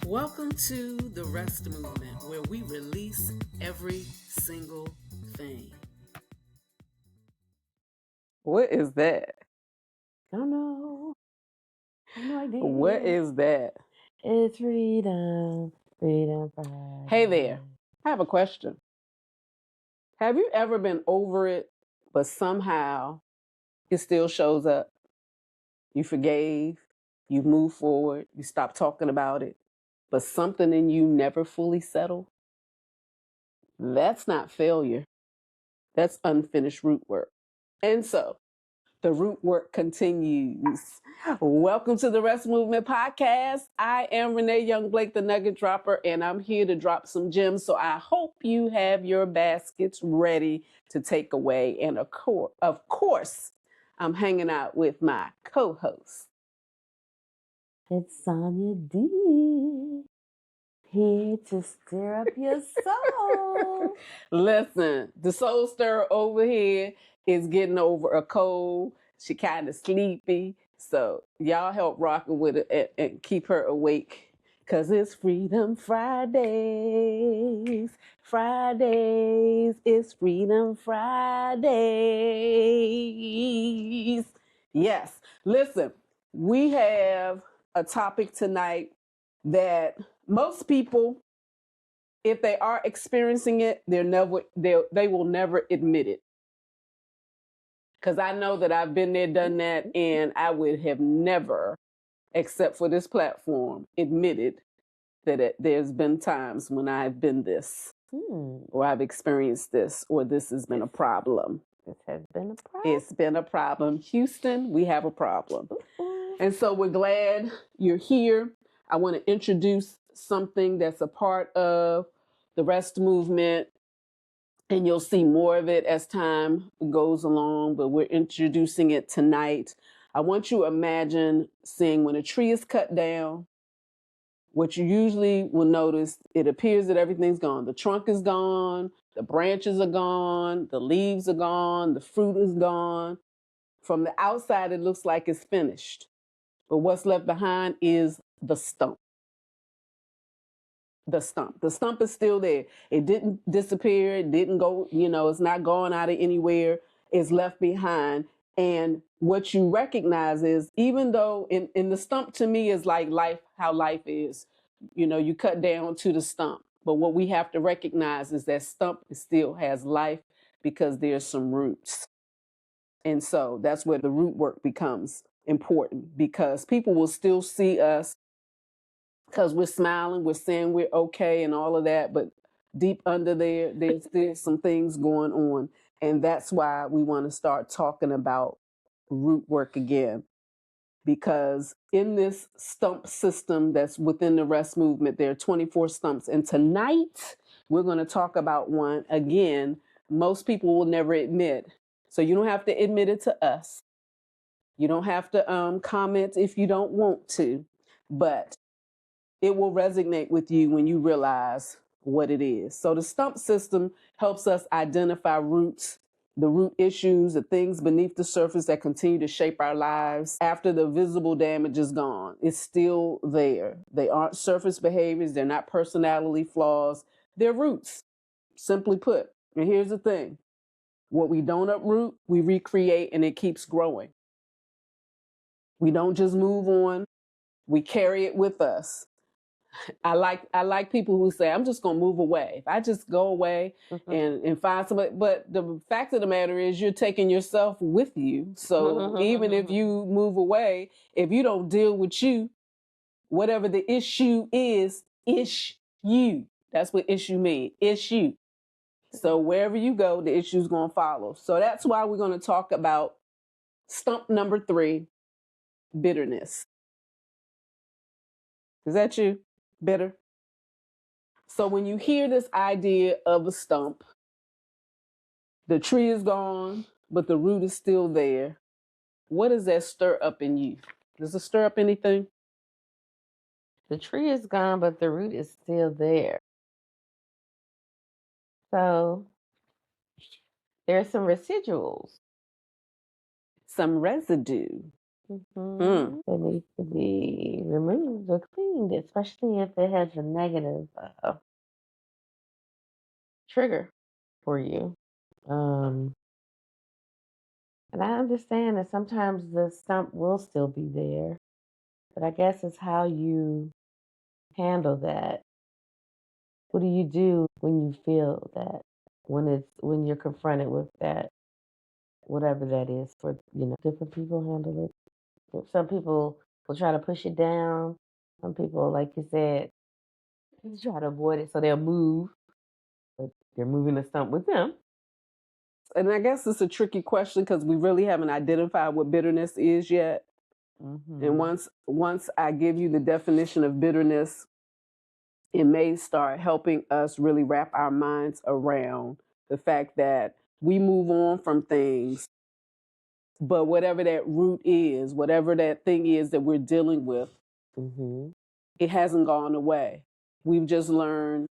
Welcome to the R.E.S.T movement, where we release every single thing. What is that? I don't know. I have no idea. What is that? It's Freedom Friday. Hey there. I have a question. Have you ever been over it, but somehow it still shows up? You forgave, you moved forward, you stopped talking about it, but something in you never fully settled? That's not failure. That's unfinished root work. And so the root work continues. Welcome to the R.E.S.T Movement Podcast. I am Renee Young Blake, the Nugget Dropper, and I'm here to drop some gems. So I hope you have your baskets ready to take away. And of course, I'm hanging out with my co-host. It's Sonja D. Here to stir up your soul. Listen, the soul stirrer over here is getting over a cold. She kind of sleepy. So y'all help rocking with it and keep her awake. Because it's Freedom Fridays. Fridays. It's Freedom Fridays. Yes. Listen, we have a topic tonight that most people, if they are experiencing it, they will never admit it. Because I know that I've been there, done that, and I would have never, except for this platform, admitted that there's been times when I've been this, or I've experienced this, or this has been a problem. This has been a problem. It's been a problem. Houston, we have a problem. And so we're glad you're here. I want to introduce something that's a part of the R.E.S.T movement, and you'll see more of it as time goes along, but we're introducing it tonight. I want you to imagine seeing when a tree is cut down, what you usually will notice, it appears that everything's gone. The trunk is gone, the branches are gone, the leaves are gone, the fruit is gone. From the outside, it looks like it's finished. But what's left behind is the stump. The stump. The stump is still there. It didn't disappear. It didn't go, it's not going out of anywhere. It's left behind. And what you recognize is, even though in the stump to me is like life, how life is, you cut down to the stump. But what we have to recognize is that stump still has life because there's some roots. And so that's where the root work becomes important, because people will still see us because we're smiling, we're saying we're okay and all of that, but deep under there's some things going on. And that's why we want to start talking about root work again. Because in this stump system that's within the R.E.S.T movement, there are 24 stumps. And tonight, we're going to talk about one. Again, most people will never admit. So you don't have to admit it to us. You don't have to comment if you don't want to. But it will resonate with you when you realize what it is. So the stump system helps us identify roots, the root issues, the things beneath the surface that continue to shape our lives after the visible damage is gone. It's still there. They aren't surface behaviors. They're not personality flaws. They're roots, simply put. And here's the thing. What we don't uproot, we recreate, and it keeps growing. We don't just move on. We carry it with us. I like people who say, I'm just going to move away. If I just go away and find somebody. But the fact of the matter is, you're taking yourself with you. So even if you move away, if you don't deal with you, whatever the issue is you. That's what issue means. Issue. So wherever you go, the issue's going to follow. So that's why we're going to talk about stump number 3, bitterness. Is that you? Bitter? So when you hear this idea of a stump, the tree is gone, but the root is still there. What does that stir up in you? Does it stir up anything? The tree is gone, but the root is still there. So there's some residuals. Some residue. That needs to be removed or cleaned, especially if it has a negative trigger for you. And I understand that sometimes the stump will still be there, but I guess it's how you handle that. What do you do when you feel that? When you're confronted with that, whatever that is for different people handle it. Some people will try to push it down. Some people, like you said, try to avoid it so they'll move, but you're moving the stump with them. And I guess it's a tricky question because we really haven't identified what bitterness is yet. And once I give you the definition of bitterness, it may start helping us really wrap our minds around the fact that we move on from things, but whatever that root is, whatever that thing is that we're dealing with, it hasn't gone away. We've just learned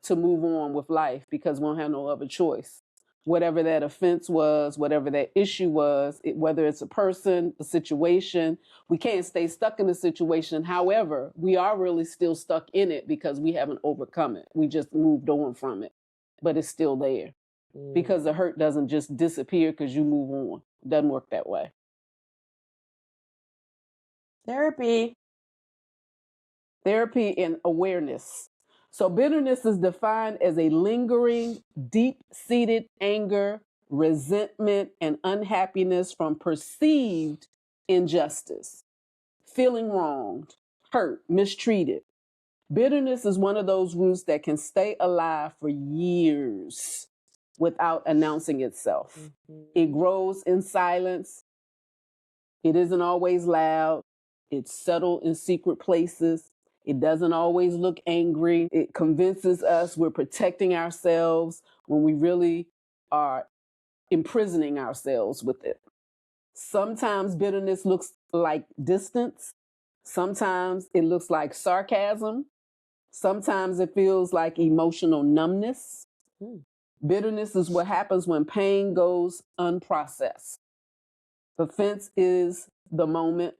to move on with life because we don't have no other choice. Whatever that offense was, whatever that issue was, whether it's a person, a situation, we can't stay stuck in the situation. However, we are really still stuck in it because we haven't overcome it. We just moved on from it, but it's still there because the hurt doesn't just disappear because you move on. It doesn't work that way. Therapy and awareness. So bitterness is defined as a lingering, deep-seated anger, resentment, and unhappiness from perceived injustice, feeling wronged, hurt, mistreated. Bitterness is one of those roots that can stay alive for years without announcing itself. It grows in silence. It isn't always loud. It's subtle in secret places. It doesn't always look angry. It convinces us we're protecting ourselves when we really are imprisoning ourselves with it. Sometimes bitterness looks like distance. Sometimes it looks like sarcasm. Sometimes it feels like emotional numbness. Bitterness is what happens when pain goes unprocessed. Offense is the moment.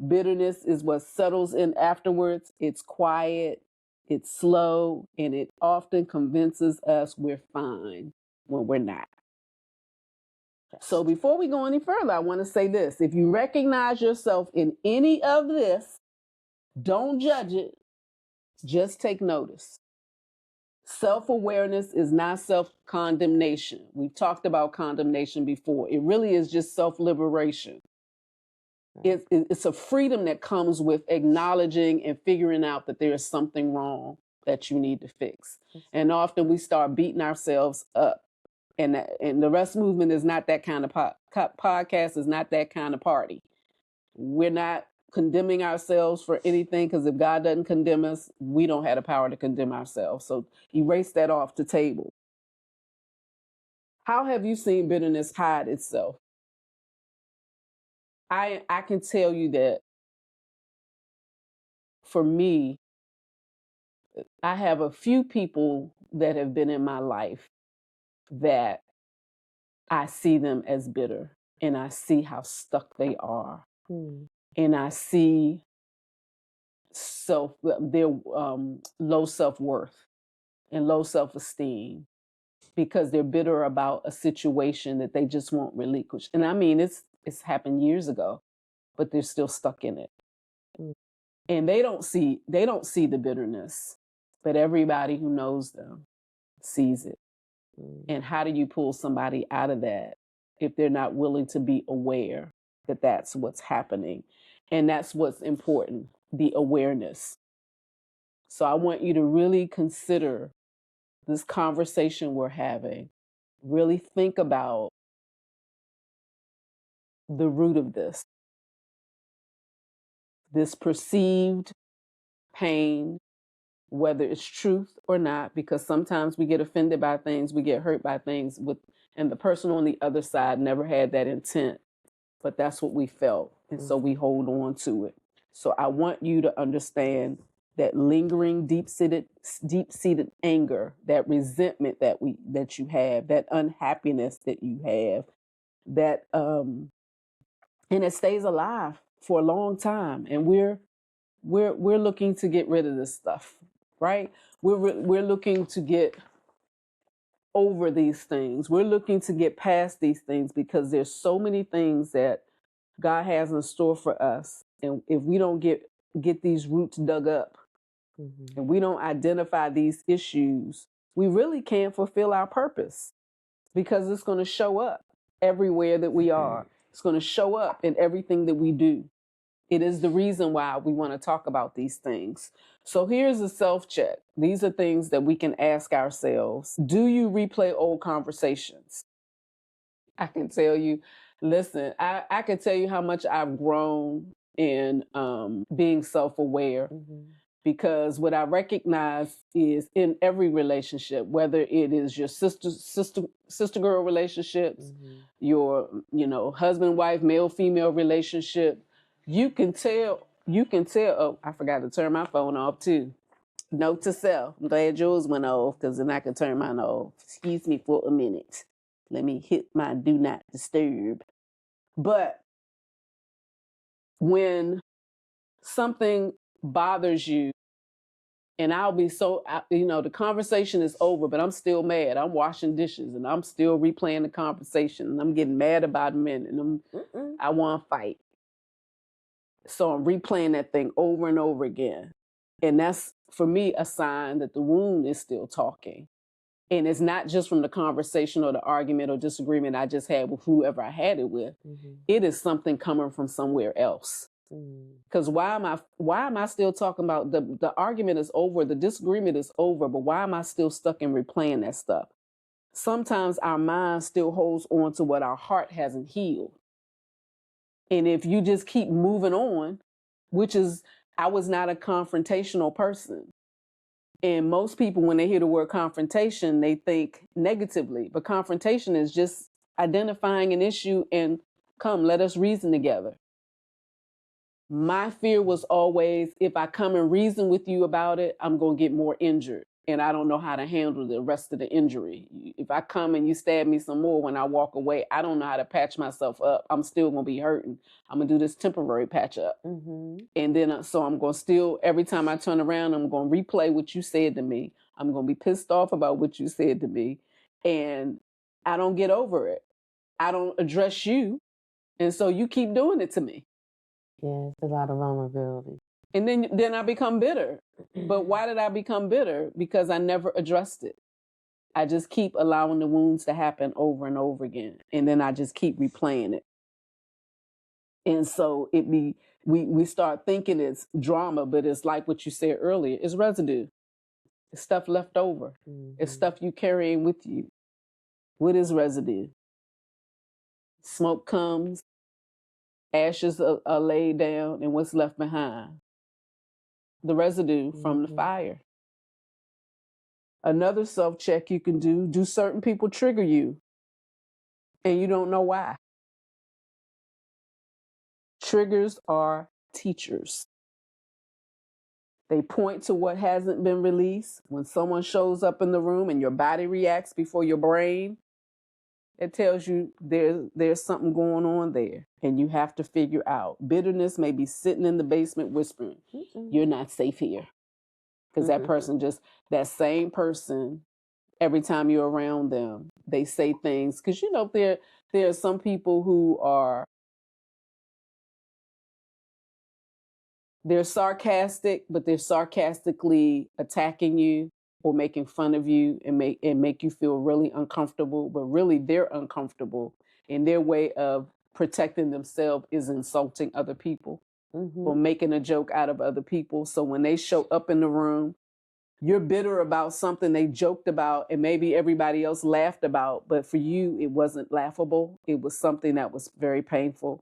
Bitterness is what settles in afterwards. It's quiet, it's slow, and it often convinces us we're fine when we're not. So before we go any further, I want to say this. If you recognize yourself in any of this, don't judge it. Just take notice. Self-awareness is not self-condemnation. We've talked about condemnation before. It really is just self-liberation. It's a freedom that comes with acknowledging and figuring out that there is something wrong that you need to fix. And often we start beating ourselves up. And the R.E.S.T movement is not that kind of podcast, is not that kind of party. We're not condemning ourselves for anything because if God doesn't condemn us, we don't have the power to condemn ourselves. So erase that off the table. How have you seen bitterness hide itself? I can tell you that for me, I have a few people that have been in my life that I see them as bitter and I see how stuck they are. And I see their low self-worth and low self-esteem because they're bitter about a situation that they just won't relinquish. And I mean, it's happened years ago, but they're still stuck in it. And they don't see the bitterness, but everybody who knows them sees it. And how do you pull somebody out of that if they're not willing to be aware that that's what's happening? And that's what's important, the awareness. So I want you to really consider this conversation we're having. Really think about the root of this perceived pain, whether it's truth or not, because sometimes we get offended by things, we get hurt by things and the person on the other side never had that intent, but that's what we felt. And so we hold on to it. So I want you to understand that lingering, deep-seated anger, that resentment that you have, that unhappiness that you have, that and it stays alive for a long time. And we're looking to get rid of this stuff, right? We're looking to get over these things. We're looking to get past these things because there's so many things that God has in store for us. And if we don't get these roots dug up, and we don't identify these issues, we really can't fulfill our purpose, because it's going to show up everywhere that we are. It's going to show up in everything that we do. It is the reason why we want to talk about these things. So here's a self-check. These are things that we can ask ourselves. Do you replay old conversations? I can tell you, listen, I can tell you how much I've grown in being self-aware. Because what I recognize is in every relationship, whether it is your sister girl relationships, your husband wife, male female relationship, you can tell. Oh, I forgot to turn my phone off too. Note to self. I'm glad yours went off, because then I can turn mine off. Excuse me for a minute. Let me hit my do not disturb. But when something bothers you, and I'll be so, the conversation is over, but I'm still mad. I'm washing dishes and I'm still replaying the conversation, and I'm getting mad about a minute, and I want to fight. So I'm replaying that thing over and over again. And that's, for me, a sign that the wound is still talking. And it's not just from the conversation or the argument or disagreement I just had with whoever I had it with. It is something coming from somewhere else. Because why am I still talking about the argument is over, the disagreement is over, but why am I still stuck in replaying that stuff? Sometimes our mind still holds on to what our heart hasn't healed. And if you just keep moving on, which is, I was not a confrontational person. And most people, when they hear the word confrontation, they think negatively. But confrontation is just identifying an issue and let us reason together. My fear was always, if I come and reason with you about it, I'm going to get more injured. And I don't know how to handle the rest of the injury. If I come and you stab me some more when I walk away, I don't know how to patch myself up. I'm still going to be hurting. I'm going to do this temporary patch up. And then, so I'm going to still, every time I turn around, I'm going to replay what you said to me. I'm going to be pissed off about what you said to me. And I don't get over it. I don't address you. And so you keep doing it to me. Yeah, it's a lot of vulnerability. And then I become bitter. But why did I become bitter? Because I never addressed it. I just keep allowing the wounds to happen over and over again. And then I just keep replaying it. And so we start thinking it's drama, but it's like what you said earlier. It's residue. It's stuff left over. It's stuff you carrying with you. What is residue? Smoke comes, ashes are laid down, and what's left behind? The residue from the fire. Another self-check you can do certain people trigger you and you don't know why? Triggers are teachers. They point to what hasn't been released. When someone shows up in the room and your body reacts before your brain, it tells you there's something going on there and you have to figure out. Bitterness may be sitting in the basement whispering, you're not safe here. Because that person that same person, every time you're around them, they say things. Because, there are some people who they're sarcastic, but they're sarcastically attacking you or making fun of you and make you feel really uncomfortable. But really, they're uncomfortable. And their way of protecting themselves is insulting other people or making a joke out of other people. So when they show up in the room, you're bitter about something they joked about and maybe everybody else laughed about, but for you, it wasn't laughable. It was something that was very painful.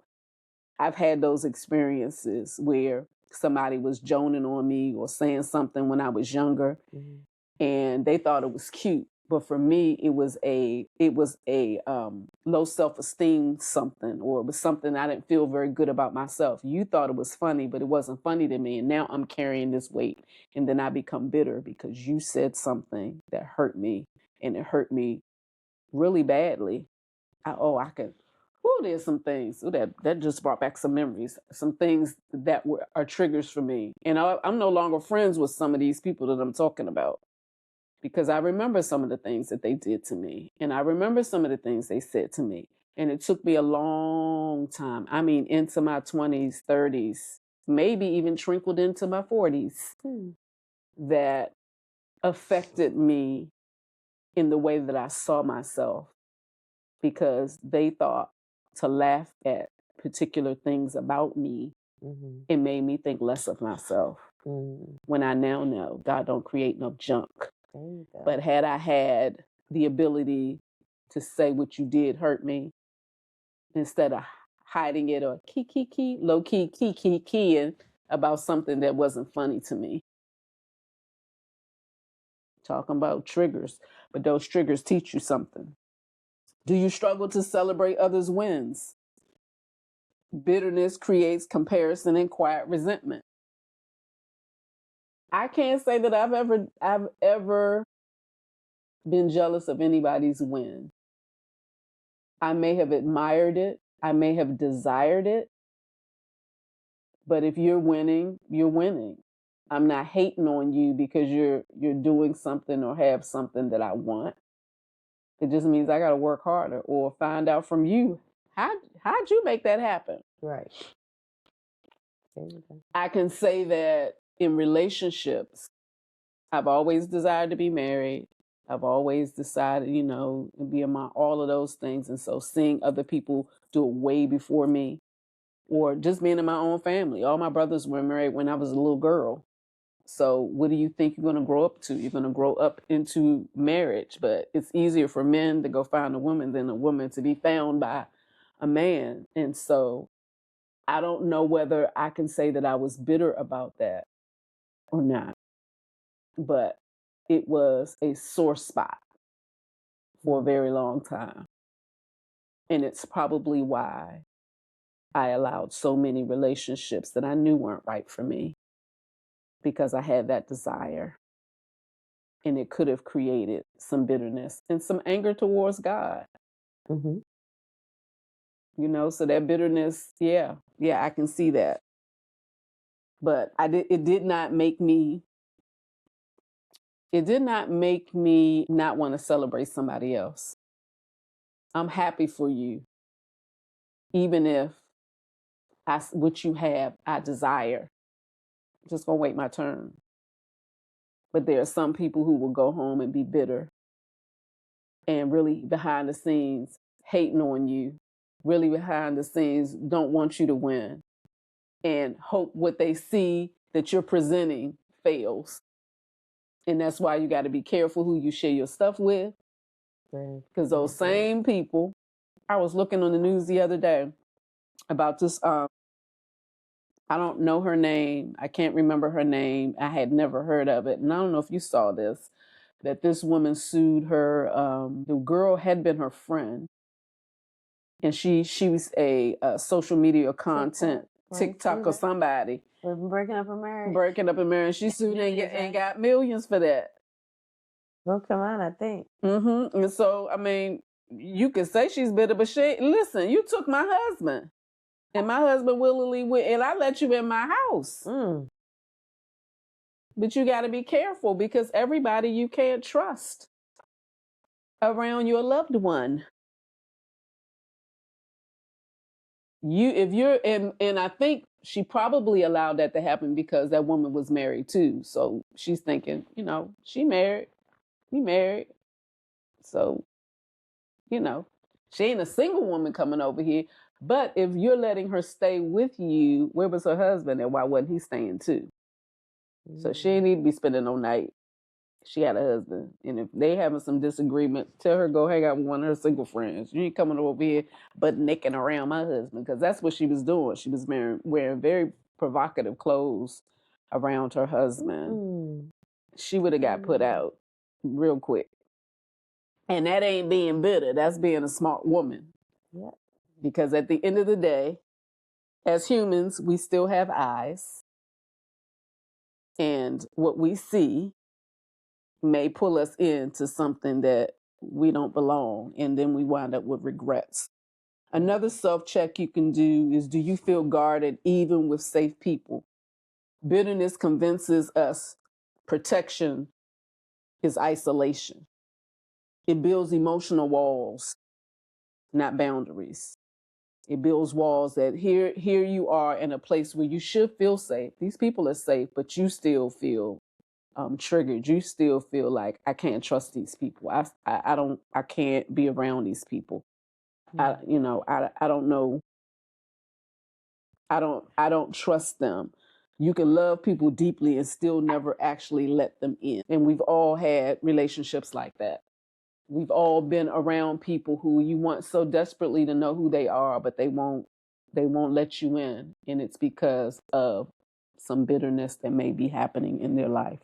I've had those experiences where somebody was joning on me or saying something when I was younger and they thought it was cute. But for me, it was a low self-esteem something, or it was something I didn't feel very good about myself. You thought it was funny, but it wasn't funny to me. And now I'm carrying this weight. And then I become bitter because you said something that hurt me, and it hurt me really badly. I could. Oh, there's some things that just brought back some memories, some things that are triggers for me. And I'm no longer friends with some of these people that I'm talking about, because I remember some of the things that they did to me, and I remember some of the things they said to me. And it took me a long time. I mean, into my 20s, 30s, maybe even trickled into my 40s, that affected me in the way that I saw myself, because they thought to laugh at particular things about me, it made me think less of myself. When I now know God don't create no junk. But had I had the ability to say what you did hurt me, instead of hiding it or low keying about something that wasn't funny to me. Talking about triggers, but those triggers teach you something. Do you struggle to celebrate others' wins? Bitterness creates comparison and quiet resentment. I can't say that I've ever been jealous of anybody's win. I may have admired it. I may have desired it. But if you're winning, you're winning. I'm not hating on you because you're doing something or have something that I want. It just means I got to work harder, or find out from you, how'd you make that happen? Right. I can say that in relationships, I've always desired to be married. I've always decided, to be among all of those things. And so seeing other people do it way before me, or just being in my own family. All my brothers were married when I was a little girl. So what do you think you're going to grow up to? You're going to grow up into marriage, but it's easier for men to go find a woman than a woman to be found by a man. And so I don't know whether I can say that I was bitter about that or not, but it was a sore spot for a very long time. And it's probably why I allowed so many relationships that I knew weren't right for me, because I had that desire. And it could have created some bitterness and some anger towards God. So that bitterness, yeah, I can see that. But it did not make me not want to celebrate somebody else. I'm happy for you, even if what you have, I desire. I'm just gonna wait my turn. But there are some people who will go home and be bitter, and really behind the scenes hating on you, really behind the scenes don't want you to win, and hope what they see that you're presenting fails. And that's why you got to be careful who you share your stuff with, because those same people, I was looking on the news the other day about this, I don't know her name. I can't remember her name. I had never heard of it. And I don't know if you saw this, that this woman sued her. The girl had been her friend, and she was a social media content TikTok or somebody. Breaking up a marriage. Breaking up a marriage. She sued and got millions for that. Will come out, I think. And so, I mean, you could say she's bitter, but listen, you took my husband, and my husband willingly went, and I let you in my house. But you got to be careful, because everybody you can't trust around your loved one. And I think she probably allowed that to happen because that woman was married too. So she's thinking, she married, he married. So, she ain't a single woman coming over here. But if you're letting her stay with you, where was her husband, and why wasn't he staying too? So she ain't need to be spending no night. She had a husband. And if they having some disagreement, tell her go hang out with one of her single friends. You ain't coming over here but nicking around my husband, because that's what she was doing. She was wearing very provocative clothes around her husband. She would have got put out real quick. And that ain't being bitter. That's being a smart woman. Yeah. Because at the end of the day, as humans, we still have eyes. And what we see may pull us into something that we don't belong. And then we wind up with regrets. Another self-check you can do is, do you feel guarded even with safe people? Bitterness convinces us protection is isolation. It builds emotional walls, not boundaries. It builds walls that here you are in a place where you should feel safe. These people are safe, but you still feel triggered. You still feel like, I can't trust these people. I can't be around these people. I don't know. I don't trust them. You can love people deeply and still never actually let them in. And we've all had relationships like that. We've all been around people who you want so desperately to know who they are, but they won't let you in. And it's because of some bitterness that may be happening in their life.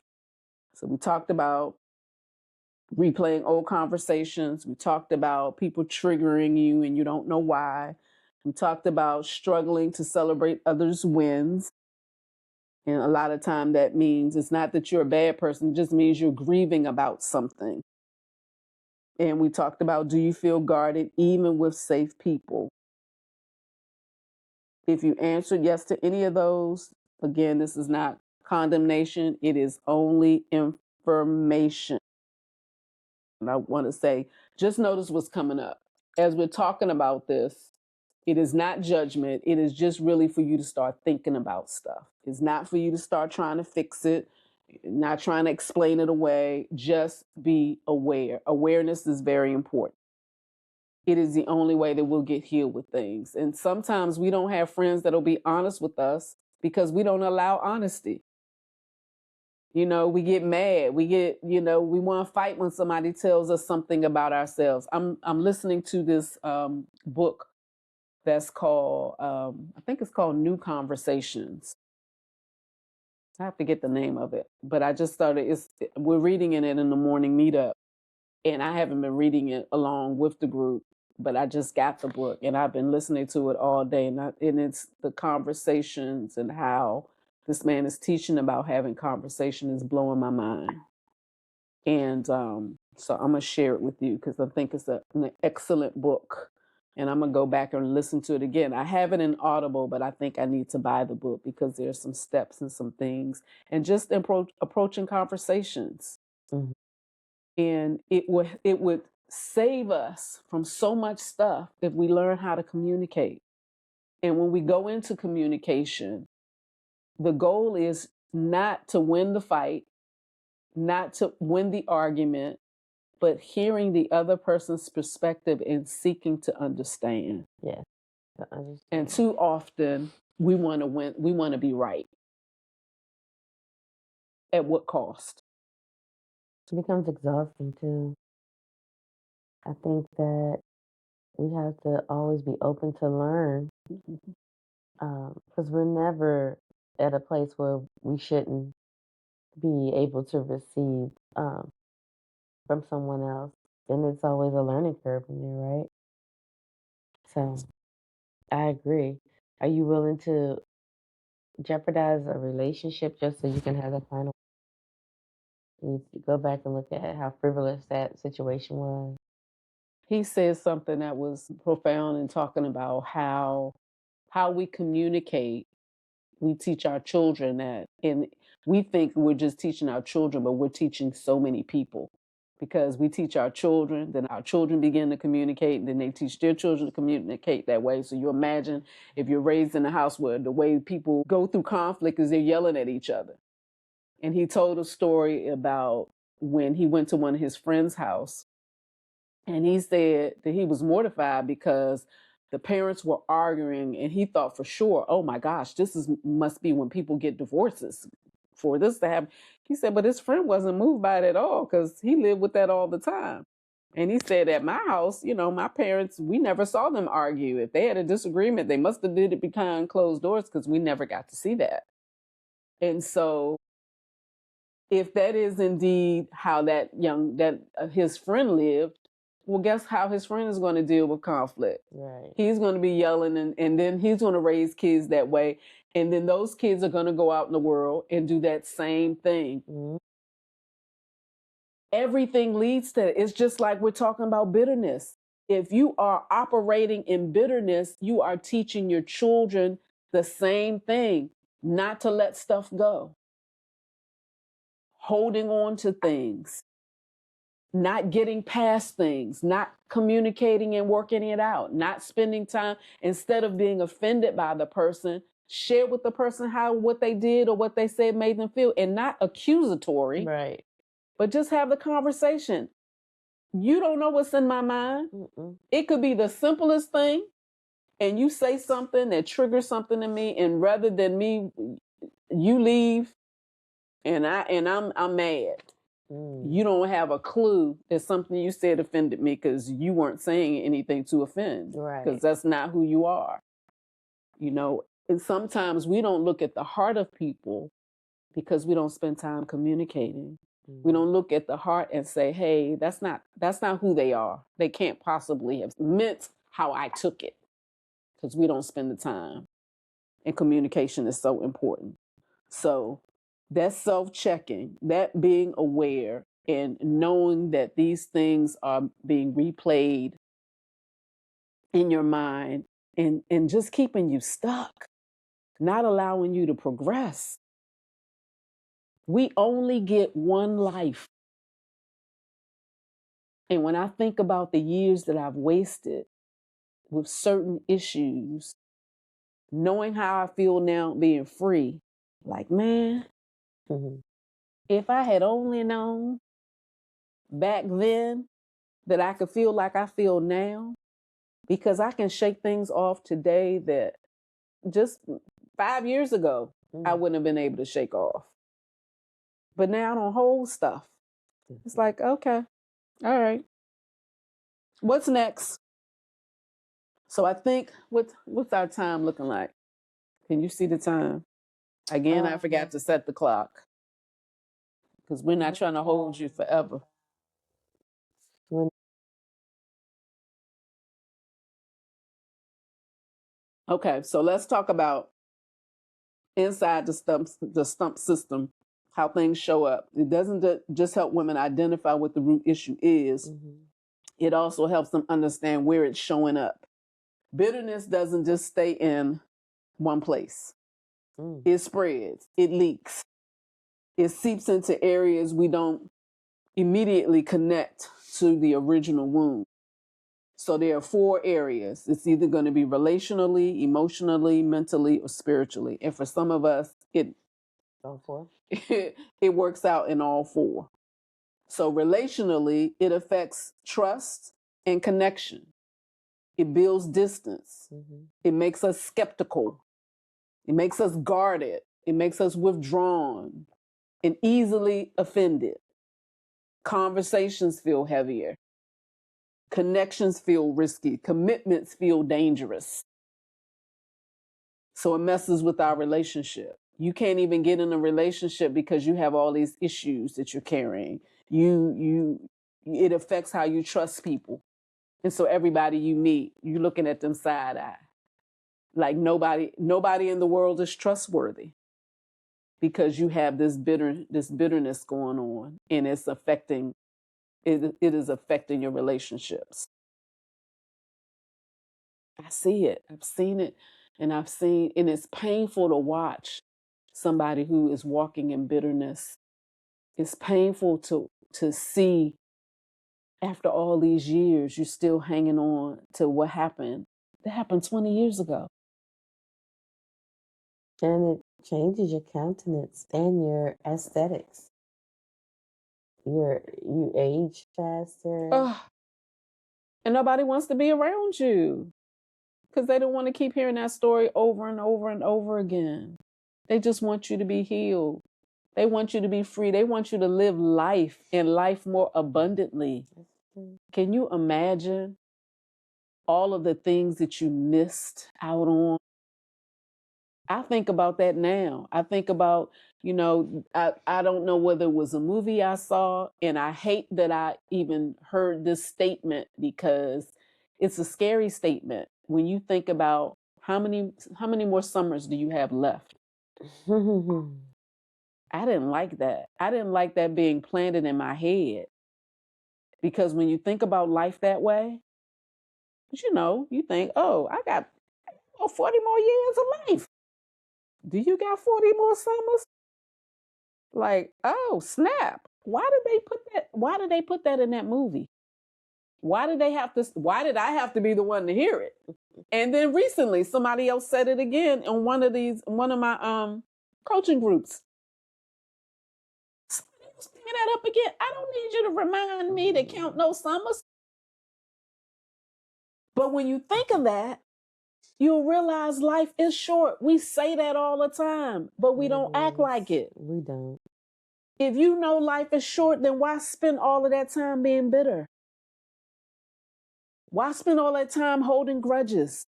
So we talked about replaying old conversations. We talked about people triggering you and you don't know why. We talked about struggling to celebrate others' wins. And a lot of time that means it's not that you're a bad person, it just means you're grieving about something. And we talked about, do you feel guarded even with safe people? If you answered yes to any of those, again, this is not condemnation, it is only information. And I want to say, just notice what's coming up. As we're talking about this, it is not judgment. It is just really for you to start thinking about stuff. It's not for you to start trying to fix it, not trying to explain it away. Just be aware. Awareness is very important. It is the only way that we'll get healed with things. And sometimes we don't have friends that'll be honest with us because we don't allow honesty. We get mad. We want to fight when somebody tells us something about ourselves. I'm listening to this book that's called, I think it's called New Conversations. I have to get the name of it, but I just started. We're reading it in the morning meetup, and I haven't been reading it along with the group, but I just got the book and I've been listening to it all day, and it's the conversations and how this man is teaching about having conversation is blowing my mind. And so I'm gonna share it with you because I think it's an excellent book. And I'm gonna go back and listen to it again. I have it in Audible, but I think I need to buy the book because there's some steps and some things, and just approaching conversations. Mhm. And it would save us from so much stuff if we learn how to communicate. And when we go into communication, the goal is not to win the fight, not to win the argument, but hearing the other person's perspective and seeking to understand. Yeah. I understand. And too often we want to win, we want to be right. At what cost? It becomes exhausting too. I think that we have to always be open to learn, because we're never at a place where we shouldn't be able to receive from someone else. And it's always a learning curve in there, right? So I agree. Are you willing to jeopardize a relationship just so you can have a final? You go back and look at how frivolous that situation was. He said something that was profound in talking about how we communicate. We teach our children that, and we think we're just teaching our children, but we're teaching so many people, because we teach our children, then our children begin to communicate, and then they teach their children to communicate that way. So you imagine if you're raised in a house where the way people go through conflict is they're yelling at each other. And he told a story about when he went to one of his friends' house, and he said that he was mortified because the parents were arguing, and he thought for sure, oh my gosh, must be when people get divorces for this to happen. He said, but his friend wasn't moved by it at all because he lived with that all the time. And he said, at my house, my parents, we never saw them argue. If they had a disagreement, they must have did it behind closed doors because we never got to see that. And so if that is indeed how his friend lived, well, guess how his friend is going to deal with conflict? Right. He's going to be yelling, and then he's going to raise kids that way. And then those kids are going to go out in the world and do that same thing. Mm-hmm. Everything leads to it. It's just like we're talking about bitterness. If you are operating in bitterness, you are teaching your children the same thing, not to let stuff go, holding on to things, not getting past things, not communicating and working it out, not spending time. Instead of being offended by the person, share with the person how what they did or what they said made them feel, and not accusatory, Right. but just have the conversation. You don't know what's in my mind. Mm-mm. It could be the simplest thing, and you say something that triggers something in me, and rather than me, you leave, and I'm mad. You don't have a clue that something you said offended me because you weren't saying anything to offend. Right. Because that's not who you are. You know, and sometimes we don't look at the heart of people because we don't spend time communicating. We don't look at the heart and say, hey, that's not who they are. They can't possibly have meant how I took it, because we don't spend the time. And communication is so important. So that's self-checking, that being aware and knowing that these things are being replayed in your mind, and just keeping you stuck, not allowing you to progress. We only get one life. And when I think about the years that I've wasted with certain issues, knowing how I feel now being free, like, man, if I had only known back then that I could feel like I feel now, because I can shake things off today that just 5 years ago I wouldn't have been able to shake off. But now I don't hold stuff. It's like, okay, all right. What's next? So I think, what's our time looking like? Can you see the time? Again, I forgot to set the clock, because we're not trying to hold you forever. Okay, so let's talk about inside the stump system, how things show up. It doesn't just help women identify what the root issue is. It also helps them understand where it's showing up. Bitterness doesn't just stay in one place. It spreads, it leaks, it seeps into areas we don't immediately connect to the original wound. So there are 4 areas. It's either going to be relationally, emotionally, mentally, or spiritually. And for some of us, All 4. it works out in all 4. So relationally, it affects trust and connection. It builds distance. It makes us skeptical. It makes us guarded. It makes us withdrawn and easily offended. Conversations feel heavier. Connections feel risky. Commitments feel dangerous. So it messes with our relationship. You can't even get in a relationship because you have all these issues that you're carrying. It affects how you trust people. And so everybody you meet, you're looking at them side eye. Like nobody in the world is trustworthy, because you have this bitterness going on, and it is affecting your relationships. I see it. I've seen it, and it's painful to watch somebody who is walking in bitterness. It's painful to see, after all these years, you're still hanging on to what happened. That happened 20 years ago. And it changes your countenance and your aesthetics. You age faster. And nobody wants to be around you, because they don't want to keep hearing that story over and over and over again. They just want you to be healed. They want you to be free. They want you to live life, and life more abundantly. Can you imagine all of the things that you missed out on? I think about that now. I think about, I don't know whether it was a movie I saw, and I hate that I even heard this statement because it's a scary statement when you think about how many more summers do you have left? I didn't like that. I didn't like that being planted in my head because when you think about life that way, you think, oh, I got 40 more years of life. Do you got 40 more summers? Like, oh, snap. Why did they put that in that movie? Why did I have to be the one to hear it? And then recently somebody else said it again in one of my coaching groups. Somebody was bringing that up again. I don't need you to remind me to count no summers. But when you think of that, you'll realize life is short. We say that all the time, but we don't act like it. We don't. If you know life is short, then why spend all of that time being bitter? Why spend all that time holding grudges?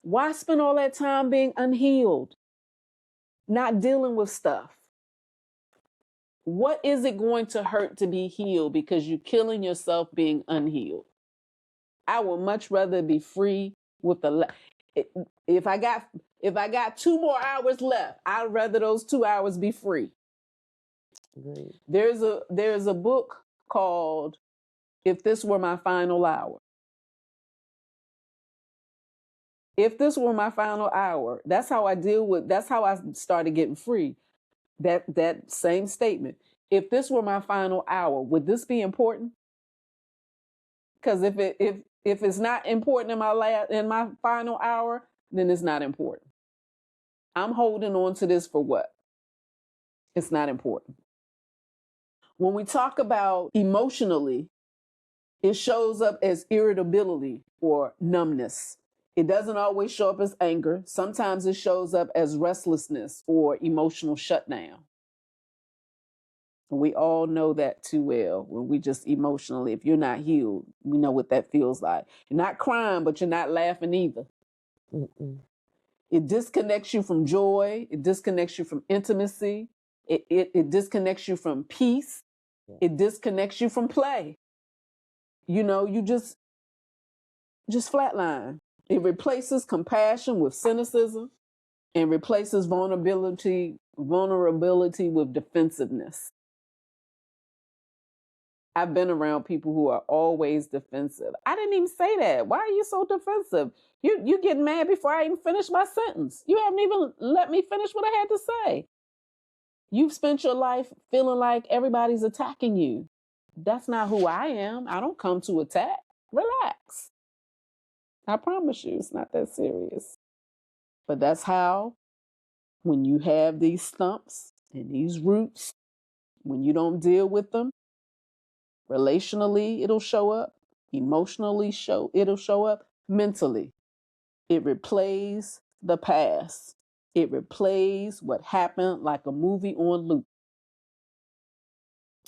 Why spend all that time being unhealed? Not dealing with stuff? What is it going to hurt to be healed because you're killing yourself being unhealed? I would much rather be free with if I got 2 more hours left, I'd rather those 2 hours be free. Great. There's a book called If This Were My Final Hour. If this were my final hour, that's how I started getting free. That same statement. If this were my final hour, would this be important? Because if it's not important in my final hour, then it's not important. I'm holding on to this for what? It's not important. When we talk about emotionally, it shows up as irritability or numbness. It doesn't always show up as anger. Sometimes it shows up as restlessness or emotional shutdown. We all know that too well when we just emotionally, if you're not healed, we know what that feels like. You're not crying, but you're not laughing either. Mm-mm. It disconnects you from joy. It disconnects you from intimacy. It disconnects you from peace. It disconnects you from play. You just flatline. It replaces compassion with cynicism and replaces vulnerability with defensiveness. I've been around people who are always defensive. I didn't even say that. Why are you so defensive? You get mad before I even finish my sentence. You haven't even let me finish what I had to say. You've spent your life feeling like everybody's attacking you. That's not who I am. I don't come to attack. Relax. I promise you, it's not that serious. But that's how, when you have these stumps and these roots, when you don't deal with them, relationally, it'll show up. Emotionally, it'll show up. Mentally, it replays the past. It replays what happened like a movie on loop.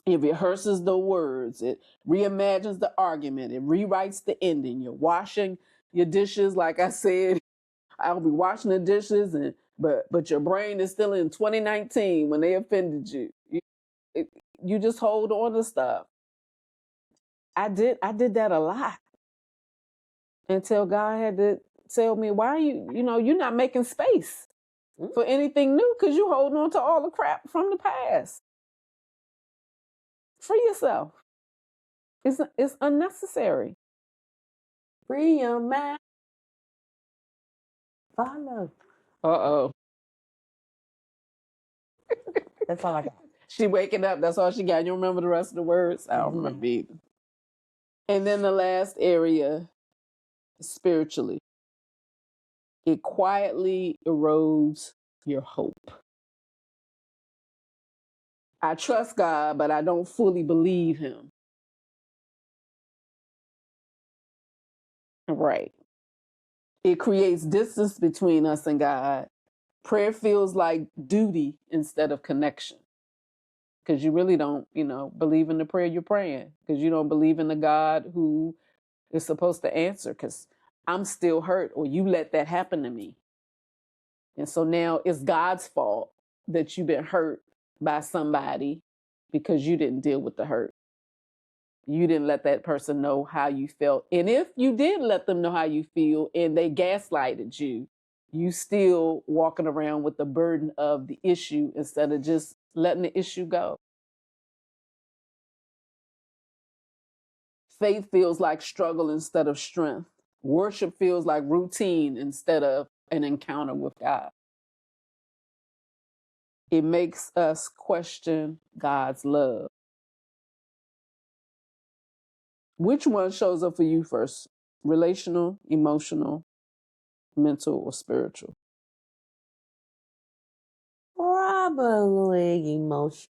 It rehearses the words. It reimagines the argument. It rewrites the ending. You're washing your dishes, like I said. I'll be washing the dishes, but your brain is still in 2019 when they offended you. You just hold on to stuff. I did that a lot until God had to tell me, why are you're not making space for anything new because you holding on to all the crap from the past. Free yourself. It's unnecessary. Free your mind. Follow. Uh-oh. That's all I got. She waking up. That's all she got. You remember the rest of the words? I don't remember either. And then the last area, spiritually. It quietly erodes your hope. I trust God, but I don't fully believe him. Right. It creates distance between us and God. Prayer feels like duty instead of connection. Because you really don't, believe in the prayer you're praying. Because you don't believe in the God who is supposed to answer. Because I'm still hurt, or you let that happen to me. And so now it's God's fault that you've been hurt by somebody because you didn't deal with the hurt. You didn't let that person know how you felt. And if you did let them know how you feel and they gaslighted you, you still walking around with the burden of the issue instead of just letting the issue go. Faith feels like struggle instead of strength. Worship feels like routine instead of an encounter with God. It makes us question God's love. Which one shows up for you first? Relational, emotional, mental, or spiritual? Probably emotion.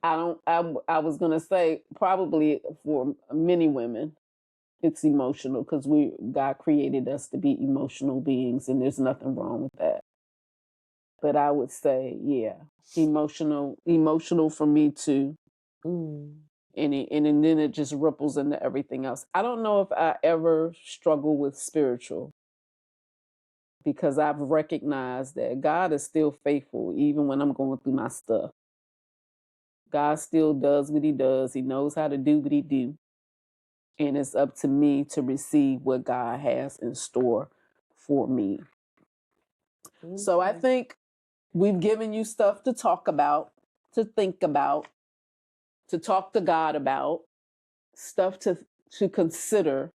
I was gonna say probably for many women, it's emotional because God created us to be emotional beings, and there's nothing wrong with that. But I would say, yeah, emotional for me too. And then it just ripples into everything else. I don't know if I ever struggle with spiritual because I've recognized that God is still faithful even when I'm going through my stuff. God still does what he does. He knows how to do what he do. And it's up to me to receive what God has in store for me. So I think we've given you stuff to talk about, to think about, to talk to God about, stuff to consider.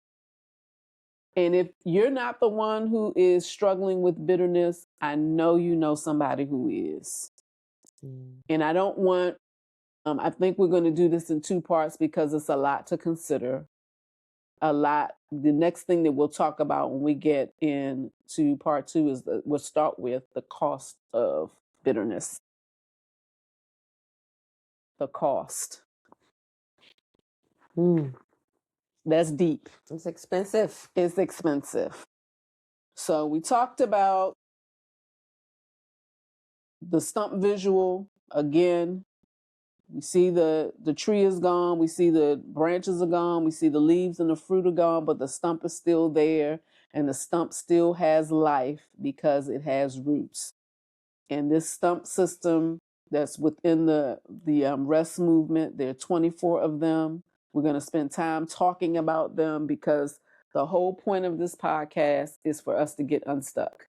And if you're not the one who is struggling with bitterness, I know you know somebody who is. And I don't want, I think we're going to do this in 2 parts because it's a lot to consider. A lot. The next thing that we'll talk about when we get into part 2 is we'll start with the cost of bitterness. The cost. That's deep. It's expensive. It's expensive. So we talked about the stump visual again. We see the tree is gone. We see the branches are gone. We see the leaves and the fruit are gone, but the stump is still there. And the stump still has life because it has roots. And this stump system that's within the R.E.S.T movement, there are 24 of them. We're going to spend time talking about them because the whole point of this podcast is for us to get unstuck.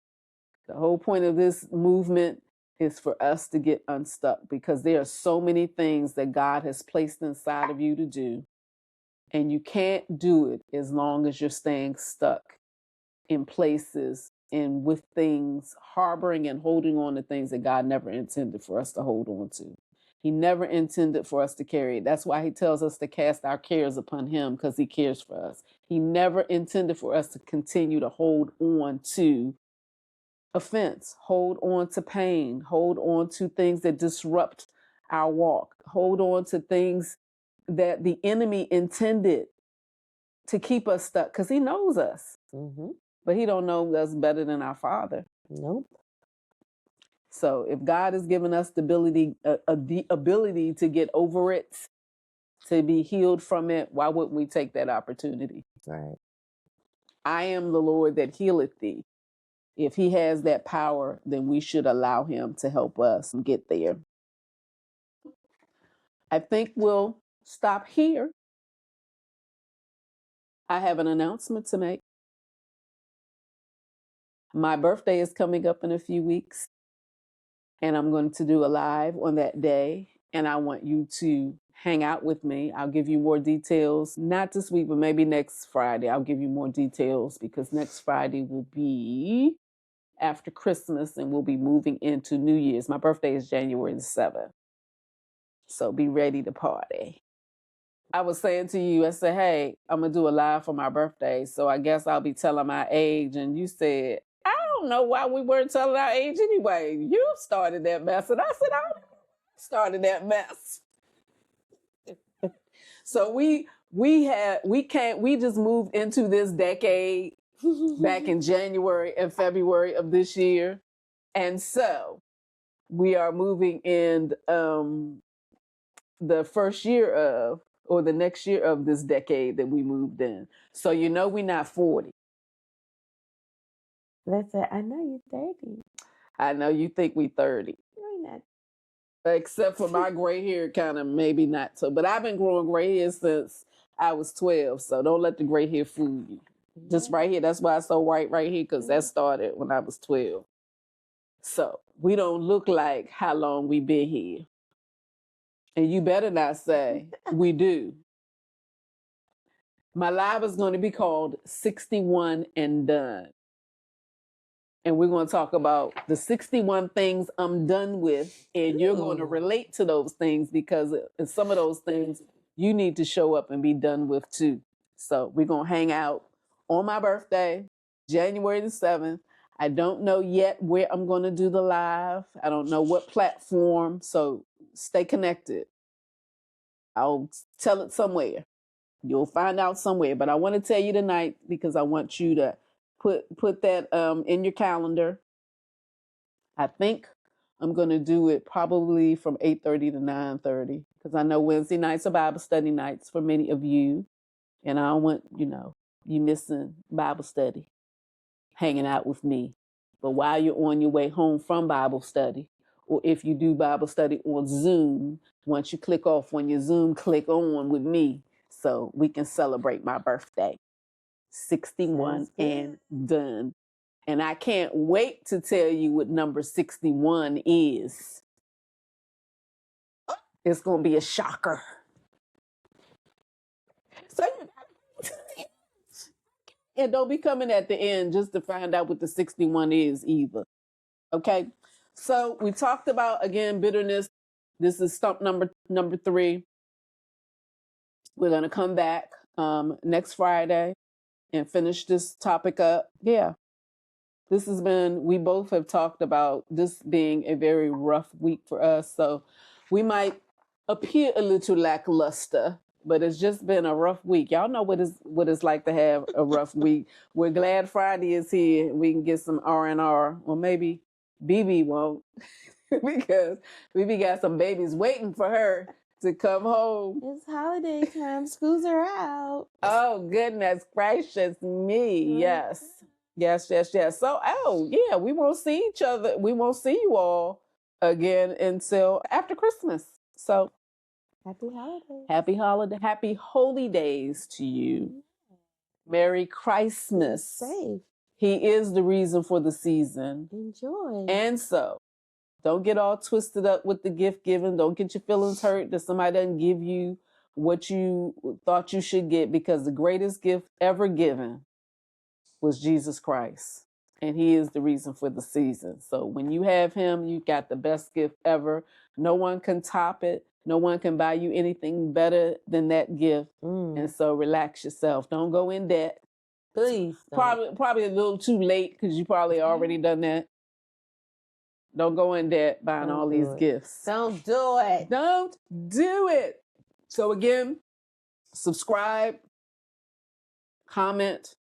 The whole point of this movement is for us to get unstuck because there are so many things that God has placed inside of you to do. And you can't do it as long as you're staying stuck in places and with things, harboring and holding on to things that God never intended for us to hold on to. He never intended for us to carry it. That's why he tells us to cast our cares upon him because he cares for us. He never intended for us to continue to hold on to offense, hold on to pain, hold on to things that disrupt our walk, hold on to things that the enemy intended to keep us stuck because he knows us. But he don't know us better than our Father. Nope. So if God has given us the ability to get over it, to be healed from it, why wouldn't we take that opportunity? Right. I am the Lord that healeth thee. If he has that power, then we should allow him to help us get there. I think we'll stop here. I have an announcement to make. My birthday is coming up in a few weeks, and I'm going to do a live on that day, and I want you to hang out with me. I'll give you more details, not this week, but maybe next Friday. I'll give you more details because next Friday will be after Christmas, and we'll be moving into New Year's. My birthday is January the 7th. So be ready to party. I was saying to you, I said, hey, I'm going to do a live for my birthday. So I guess I'll be telling my age. And you said, I don't know why we weren't telling our age anyway. You started that mess. And I said, I started that mess. So we just moved into this decade back in January and February of this year. And so we are moving in the first year of, or the next year of this decade that we moved in. So we're not 40. They said, I know you're 30. I know you think we 30. You're not. Except for my gray hair, kind of maybe not so. But I've been growing gray hair since I was 12, so don't let the gray hair fool you. Just right here, that's why it's so white right here, because that started when I was 12. So we don't look like how long we been here. And you better not say we do. My live is going to be called 61 and Done. And we're going to talk about the 61 things I'm done with. And you're going to relate to those things because some of those things you need to show up and be done with too. So we're going to hang out on my birthday, January the 7th. I don't know yet where I'm going to do the live. I don't know what platform. So stay connected. I'll tell it somewhere. You'll find out somewhere. But I want to tell you tonight because I want you to put that in your calendar. I think I'm going to do it probably from 8:30 to 9:30 because I know Wednesday nights are Bible study nights for many of you. And I don't want, you missing Bible study, hanging out with me. But while you're on your way home from Bible study, or if you do Bible study on Zoom, once you click off on your Zoom, click on with me so we can celebrate my birthday. 61 and done. And I can't wait to tell you what number 61 is. It's going to be a shocker. So, and don't be coming at the end just to find out what the 61 is either. Okay? So we talked about, again, bitterness. This is stump number 3. We're going to come back next Friday and finish this topic up. Yeah. This has been, we both have talked about this being a very rough week for us. So we might appear a little lackluster, but it's just been a rough week. Y'all know what it's like to have a rough week. We're glad Friday is here. We can get some R&R, or maybe BB won't because BB got some babies waiting for her to come home. It's holiday time. Schools are out. Oh, goodness gracious me. Yes. Yes. So, we won't see each other. We won't see you all again until after Christmas. So, happy holidays. Happy holy days to you. Merry Christmas. Safe. He is the reason for the season. Enjoy. And so, don't get all twisted up with the gift giving. Don't get your feelings hurt that somebody doesn't give you what you thought you should get, because the greatest gift ever given was Jesus Christ. And he is the reason for the season. So when you have him, you got the best gift ever. No one can top it. No one can buy you anything better than that gift. And so relax yourself. Don't go in debt. Please. Probably a little too late because you probably already done that. Don't go in debt buying all these gifts. Don't do it. Don't do it. So again, subscribe, comment,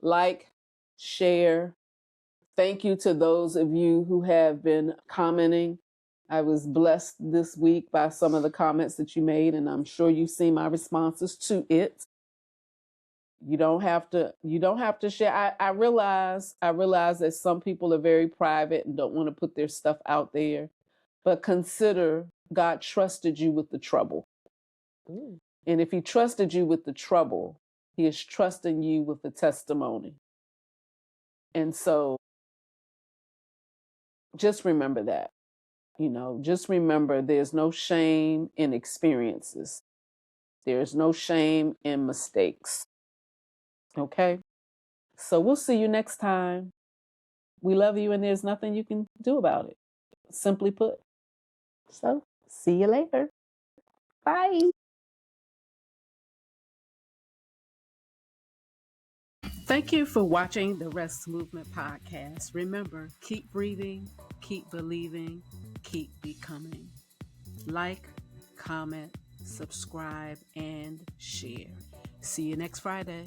like, share. Thank you to those of you who have been commenting. I was blessed this week by some of the comments that you made, and I'm sure you've seen my responses to it. You don't have to share. I realize that some people are very private and don't want to put their stuff out there. But consider God trusted you with the trouble. And if he trusted you with the trouble, he is trusting you with the testimony. And so just remember that. Just remember there's no shame in experiences. There's no shame in mistakes. Okay? So we'll see you next time. We love you and there's nothing you can do about it. Simply put. So, see you later. Bye. Thank you for watching the R.E.S.T Movement podcast. Remember, keep breathing, keep believing, keep becoming. Like, comment, subscribe, and share. See you next Friday.